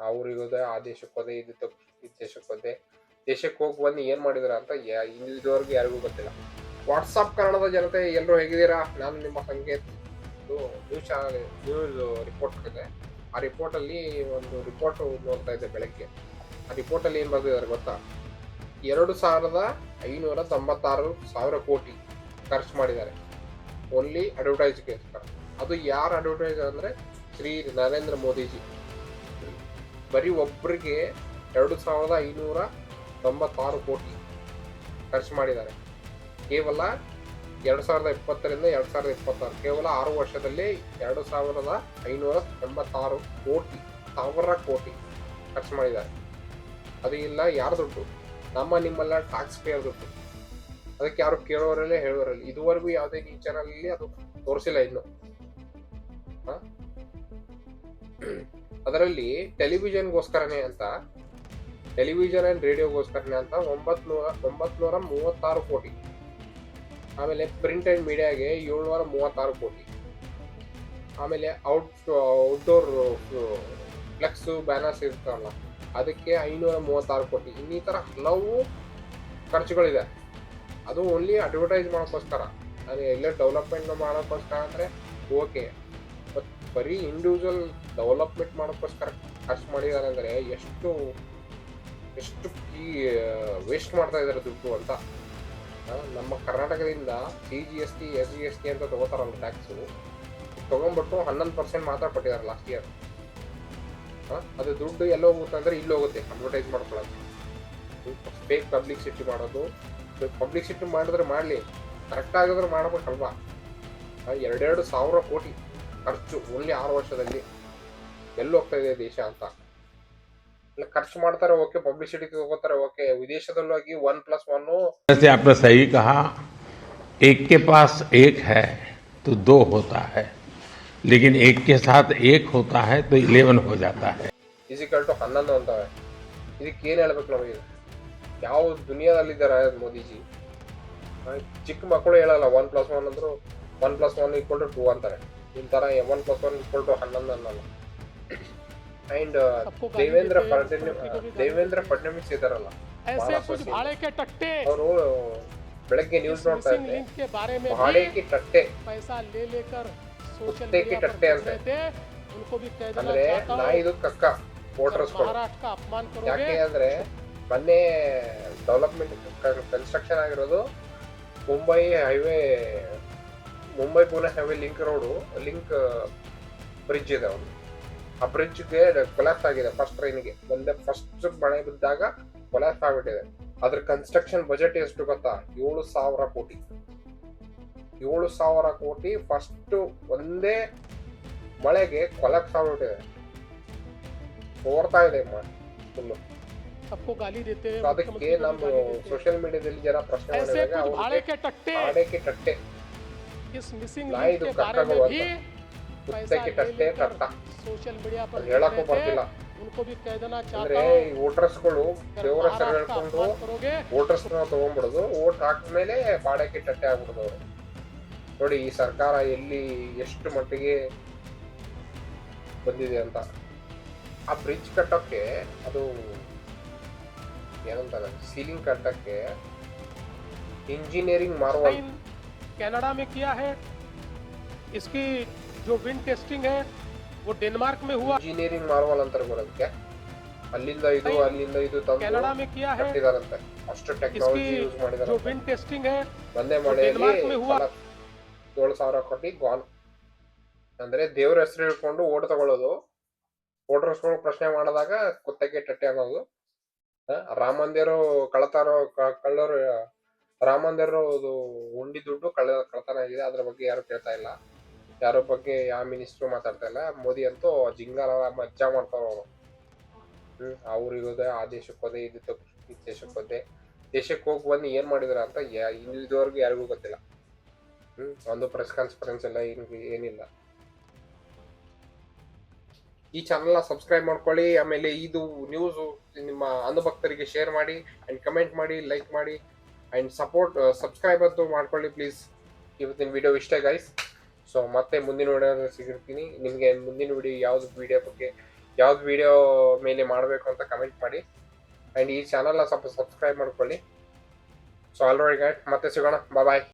ಅವ್ರಿಗೋದೆ ಆ ದೇಶಕ್ಕೆ ಹೋದೆ ಇದು ದೇಶಕ್ಕೆ ಹೋದೆ ದೇಶಕ್ಕೆ ಹೋಗಿ ಬಂದು ಏನ್ ಮಾಡಿದ್ರ ಅಂತ ಇದುವರೆಗೂ ಯಾರಿಗೂ ಗೊತ್ತಿಲ್ಲ. ವಾಟ್ಸಾಪ್ ಕನ್ನಡದ ಜನತೆ ಎಲ್ಲರೂ ಹೇಗಿದ್ದೀರಾ? ನಾನು ನಿಮ್ಮ ಸಂಕೇತ್. ಇದು ನ್ಯೂಸ್ ಚಾನಲ್ ನ್ಯೂಸ್ ರಿಪೋರ್ಟ್ ಇದೆ. ಆ ರಿಪೋರ್ಟ್ ಅಲ್ಲಿ ಒಂದು ರಿಪೋರ್ಟ್ ನೋಡ್ತಾ ಇದ್ದೆ ಬೆಳಗ್ಗೆ. ಆ ರಿಪೋರ್ಟ್ ಅಲ್ಲಿ ಏನ್ ಬರ್ದಿದ್ದಾರೆ ಗೊತ್ತಾ? 2,596,000 ಕೋಟಿ ಖರ್ಚು ಮಾಡಿದ್ದಾರೆ ಓನ್ಲಿ ಅಡ್ವರ್ಟೈಸ್ಗೋಸ್ಕರ. ಅದು ಯಾರು ಅಡ್ವರ್ಟೈಸ್ ಅಂದ್ರೆ ಶ್ರೀ ನರೇಂದ್ರ ಮೋದಿಜಿ. ಬರೀ ಒಬ್ಬರಿಗೆ 2,596 ಕೋಟಿ ಖರ್ಚು ಮಾಡಿದ್ದಾರೆ. ಕೇವಲ 2020ರಿಂದ 2026 ಕೇವಲ 6 ವರ್ಷದಲ್ಲಿ 2,586 ಕೋಟಿ ಖರ್ಚು ಮಾಡಿದ್ದಾರೆ. ಅದು ಇಲ್ಲ ಯಾರ ದುಡ್ಡು? ನಮ್ಮ ನಿಮ್ಮೆಲ್ಲ ಟ್ಯಾಕ್ಸ್ ಪೇಯರ್ ದುಡ್ಡು. ಅದಕ್ಕೆ ಯಾರು ಕೇಳೋರಲ್ಲೇ ಹೇಳೋರಲ್ಲಿ. ಇದುವರೆಗೂ ಯಾವುದೇ ನ್ಯೂಸ್ ಚಾನಲ್ ಅಲ್ಲಿ ಅದು ತೋರಿಸಿಲ್ಲ ಇನ್ನು. ಅದರಲ್ಲಿ ಟೆಲಿವಿಷನ್ ಅಂಡ್ ರೇಡಿಯೋಗೋಸ್ಕರನೇ ಅಂತ 936 ಕೋಟಿ. ಆಮೇಲೆ ಪ್ರಿಂಟ್ ಅಂಡ್ ಮೀಡಿಯಾಗೆ 736 ಕೋಟಿ. ಆಮೇಲೆ ಔಟ್ಡೋರ್ ಫ್ಲೆಕ್ಸ್ ಬ್ಯಾನರ್ಸ್ ಇರ್ತಾರಲ್ಲ ಅದಕ್ಕೆ 536 ಕೋಟಿ. ಇನ್ನಿತರ ಹಲವು ಖರ್ಚುಗಳಿದೆ. ಅದು ಓನ್ಲಿ ಅಡ್ವರ್ಟೈಸ್ ಮಾಡೋಕ್ಕೋಸ್ಕರ. ಅದು ಎಲ್ಲ ಡೆವಲಪ್ಮೆಂಟ್ ಮಾಡೋಕ್ಕೋಸ್ಕರ ಅಂದರೆ ಓಕೆ, ಬಟ್ ಬರೀ ಇಂಡಿವಿಜುವಲ್ ಡೆವಲಪ್ಮೆಂಟ್ ಮಾಡೋಕ್ಕೋಸ್ಕರ ಖರ್ಚು ಮಾಡಿದ್ದಾರೆ ಅಂದರೆ ಎಷ್ಟು ವೇಸ್ಟ್ ಮಾಡ್ತಾ ಇದ್ದಾರೆ ದುಡ್ಡು ಅಂತ. ನಮ್ಮ ಕರ್ನಾಟಕದಿಂದ CGST SGST ಅಂತ ತಗೋತಾರಲ್ಲ ಟ್ಯಾಕ್ಸು, ತಗೊಂಡ್ಬಿಟ್ಟು 11% ಮಾತ್ರ ಕೊಟ್ಟಿದ್ದಾರೆ ಲಾಸ್ಟ್ ಇಯರ್. ಅದು ದುಡ್ಡು ಎಲ್ಲ ಹೋಗುತ್ತೆ ಅಂದರೆ ಇಲ್ಲಿ ಹೋಗುತ್ತೆ ಅಡ್ವರ್ಟೈಸ್ ಮಾಡ್ಕೊಳ್ಳೋದು. ಫೇಕ್ ಪಬ್ಲಿಸಿಟಿ ಮಾಡೋದು. ಪಬ್ಲಿಸಿಟಿ ಮಾಡಿದ್ರೆ ಮಾಡಲಿ, ಕರೆಕ್ಟ್ ಆಗಿದ್ರೆ ಮಾಡಬೇಕಲ್ವಾ? 2,000 ಕೋಟಿ ಖರ್ಚು ಓನ್ಲಿ 6 ವರ್ಷದಲ್ಲಿ. ಎಲ್ಲಿ ಹೋಗ್ತಾ ಇದೆ ದೇಶ ಅಂತ ಖರ್ಚು ಮಾಡ್ತಾರೆ. ಓಕೆ, ಪಬ್ಲಿಸಿಟಿ ತಗೋತಾರೆ. ಓಕೆ, ವಿದೇಶದಲ್ಲೂ ಆಗಿ 1+1 जैसे आपने सही कहा, एक के पास एक है तो 2 होता है, लेकिन एक के साथ एक होता है तो 11 हो जाता है. = 11 ಅಂತವೆ. ಇದಕ್ಕೆ ಏನ್ ಹೇಳ್ಬೇಕು ನಮಗೆ? ಯಾವ ದುನಿಯಾದಲ್ಲಿದ್ದಾರೆ ಮೋದಿಜಿ? ಚಿಕ್ಕ ಮಕ್ಕಳು ಹೇಳಲ್ಲ 1+1 ಅಂದ್ರು 1+1 = 2 ಅಂತಾರೆ. ಈ ತರ 1+1 = 11 ಅನ್ನಲ್ಲ. ಅಂಡ್ ದೇವೇಂದ್ರ ಫಡ್ನವೀಸ್ ಇದಾರಲ್ಲ, ಅವರು ಬೆಳಗ್ಗೆ ನ್ಯೂಸ್ ನೋಡ್ತಾ ಇದ್ದೆ. ಭಾಡೆಗೆ ಟಟ್ಟೆ ಕುತ್ತೆಗೆ ಟಟ್ಟೆ ಅಂತೆ. ಅಂದ್ರೆ ನಾಯಿದು ಕಕ್ಕ ವೋಟರ್ಸ್ಗಳು. ಯಾಕೆ ಅಂದ್ರೆ ಮೊನ್ನೆ ಡೆವಲಪ್ಮೆಂಟ್ ಕನ್ಸ್ಟ್ರಕ್ಷನ್ ಆಗಿರೋದು Mumbai Pune highway link bridge ಇದೆ. ಒಂದು ಆ ಬ್ರಿಡ್ಜ್ಗೆ ಕೊಲ್ಯಾಪ್ಸ್ ಆಗಿದೆ. ಫಸ್ಟ್ ಟ್ರೈನ್ಗೆ ಫಸ್ಟ್ ಮಳೆ ಬಿದ್ದಾಗ ಕೊಲ್ಯಾಪ್ಸ್ ಆಗ್ಬಿಟ್ಟಿದೆ. ಅದ್ರ ಕನ್ಸ್ಟ್ರಕ್ಷನ್ ಬಜೆಟ್ ಎಷ್ಟು ಗೊತ್ತಾ? 7,000 ಕೋಟಿ. 7,000 ಕೋಟಿ ಫಸ್ಟ್ ಒಂದೇ ಮಳೆಗೆ ಕೊಲ್ಯಾಪ್ಸ್ ಆಗ್ಬಿಟ್ಟಿದೆ. ಓಡ್ತಾ ಇದೆ ಫುಲ್ಲು. ಅದಕ್ಕೆ ನಮ್ಮ ಸೋಷಿಯಲ್ ಮೀಡಿಯಾದಲ್ಲಿ ಜನ ಪ್ರಶ್ನೆ ಮಾಡಿದಾಗ ಆಡೆಕೆ ಟಟ್ಟೆ, ನಾಯಿದು ಕಕ್ಕಗಳು ಅಂತ, ಕುತ್ತೆಗೆ ಟಟ್ಟೆ ಟಟ್ಟ ಹೇಳಕ್ಕೂ ಬರ್ತಿಲ್ಲ. ಅಂದ್ರೆ ಈ ವೋಟರ್ಸ್ಗಳು ದೇವರ ಹೆಸರು ಹೇಳ್ಕೊಂಡು ವೋಟರ್ಸ್ ತಗೊಂಡ್ಬಿಡೋದು. ವೋಟ್ ಹಾಕಿದ್ಮೇಲೆ ಬಾಡಕ್ಕೆ ಟಟ್ಟೆ ಆಗ್ಬಿಡೋದು ಅವರು. ನೋಡಿ ಈ ಸರ್ಕಾರ ಎಷ್ಟು ಮಟ್ಟಿಗೆ ಬಂದಿದೆ ಅಂತ. ಆ ಬ್ರಿಡ್ಜ್ ಕಟ್ಟಕ್ಕೆ, ಅದು ಏನಂತಾರೆ, सीलिंग कटके इंजीनियरिंग मार्वल कनाडा में किया है. इसकी जो विंड टेस्टिंग है वो डेनमार्क में हुआ. इंजीनियरिंग मार्वल ಅಂತಾರೆ ಬರೋದಕ್ಕೆ. ಅಲ್ಲಿಂದ ಇದು ತಂದು कनाडा में किया है. ಕಟ್ಟಿದಾರಂತೆ. ಅಷ್ಟು ಟೆಕ್ನಾಲಜಿ ಯೂಸ್ ಮಾಡಿದ್ದಾರೆ. जो विंड टेस्टिंग है ಒಂದೇ ಮಳೆಯಲ್ಲಿ 7,000 ಕೋಟಿ ಗಾನ್. ಅಂದ್ರೆ ದೇವ್ರ ಹೆಸರು ಹೇಳ್ಕೊಂಡು ಓಟ್ ತಗೊಳ್ಳೋದು. ವೋಟರ್ಸ್ಗಳು ಪ್ರಶ್ನೆ ಮಾಡಿದಾಗ ಕುತ್ತಕ್ಕೆ ಟಟ್ಟೆ ಅನ್ನೋದು. ರಾಮ ಮಂದಿರ ಕಳ್ಳರು ರಾಮ ಮಂದಿರ ಉಂಡಿ ದುಡ್ಡು ಕಳ್ಳತನ ಆಗಿದೆ. ಅದ್ರ ಬಗ್ಗೆ ಯಾರು ಕೇಳ್ತಾ ಇಲ್ಲ. ಯಾರ ಬಗ್ಗೆ ಯಾವ ಮಿನಿಸ್ಟ್ರು ಮಾತಾಡ್ತಾ ಇಲ್ಲ. ಮೋದಿ ಅಂತೂ ಜಿಂಗಾಲ ಮಜ್ಜಾ ಮಾಡ್ತಾರ ಅವರು. ಅವ್ರಿಗೋದೆ ಆ ದೇಶಕ್ಕೆ ಹೋದೆ ಇದು ದೇಶಕ್ಕೆ ಹೋದೆ ದೇಶಕ್ಕೆ ಹೋಗಿ ಬಂದು ಏನ್ ಮಾಡಿದ್ರ ಅಂತ ಇದುವರೆಗೂ ಯಾರಿಗೂ ಗೊತ್ತಿಲ್ಲ. ಒಂದು ಪ್ರೆಸ್ ಕಾನ್ಫರೆನ್ಸ್ ಎಲ್ಲ ಏನಿಲ್ಲ. ಈ ಚಾನಲ್ನ ಸಬ್ಸ್ಕ್ರೈಬ್ ಮಾಡ್ಕೊಳ್ಳಿ. ಆಮೇಲೆ ಇದು ನ್ಯೂಸ್ ನಿಮ್ಮ ಅಂಧಭಕ್ತರಿಗೆ ಶೇರ್ ಮಾಡಿ ಅಂಡ್ ಕಮೆಂಟ್ ಮಾಡಿ, ಲೈಕ್ ಮಾಡಿ ಅಂಡ್ ಸಬ್ಸ್ಕ್ರೈಬ್ ಅಂತೂ ಮಾಡ್ಕೊಳ್ಳಿ ಪ್ಲೀಸ್. ಇವತ್ತಿನ ವಿಡಿಯೋ ಇಷ್ಟೇ ಗೈಸ್. ಸೊ ಮತ್ತೆ ಮುಂದಿನ ವಿಡಿಯೋ ಸಿಗಿರ್ತೀನಿ. ನಿಮಗೆ ಮುಂದಿನ ವಿಡಿಯೋ ಯಾವ್ದು ವಿಡಿಯೋ ಬಗ್ಗೆ ಯಾವ್ದು ವಿಡಿಯೋ ಮೇಲೆ ಮಾಡಬೇಕು ಅಂತ ಕಮೆಂಟ್ ಮಾಡಿ. ಆ್ಯಂಡ್ ಈ ಚಾನಲ್ನ ಸ್ವಲ್ಪ ಸಬ್ಸ್ಕ್ರೈಬ್ ಮಾಡ್ಕೊಳ್ಳಿ. ಸೊ ಆಲ್ರೈಟ್ ಗೈಸ್, ಮತ್ತೆ ಸಿಗೋಣ. ಬಾಯ್.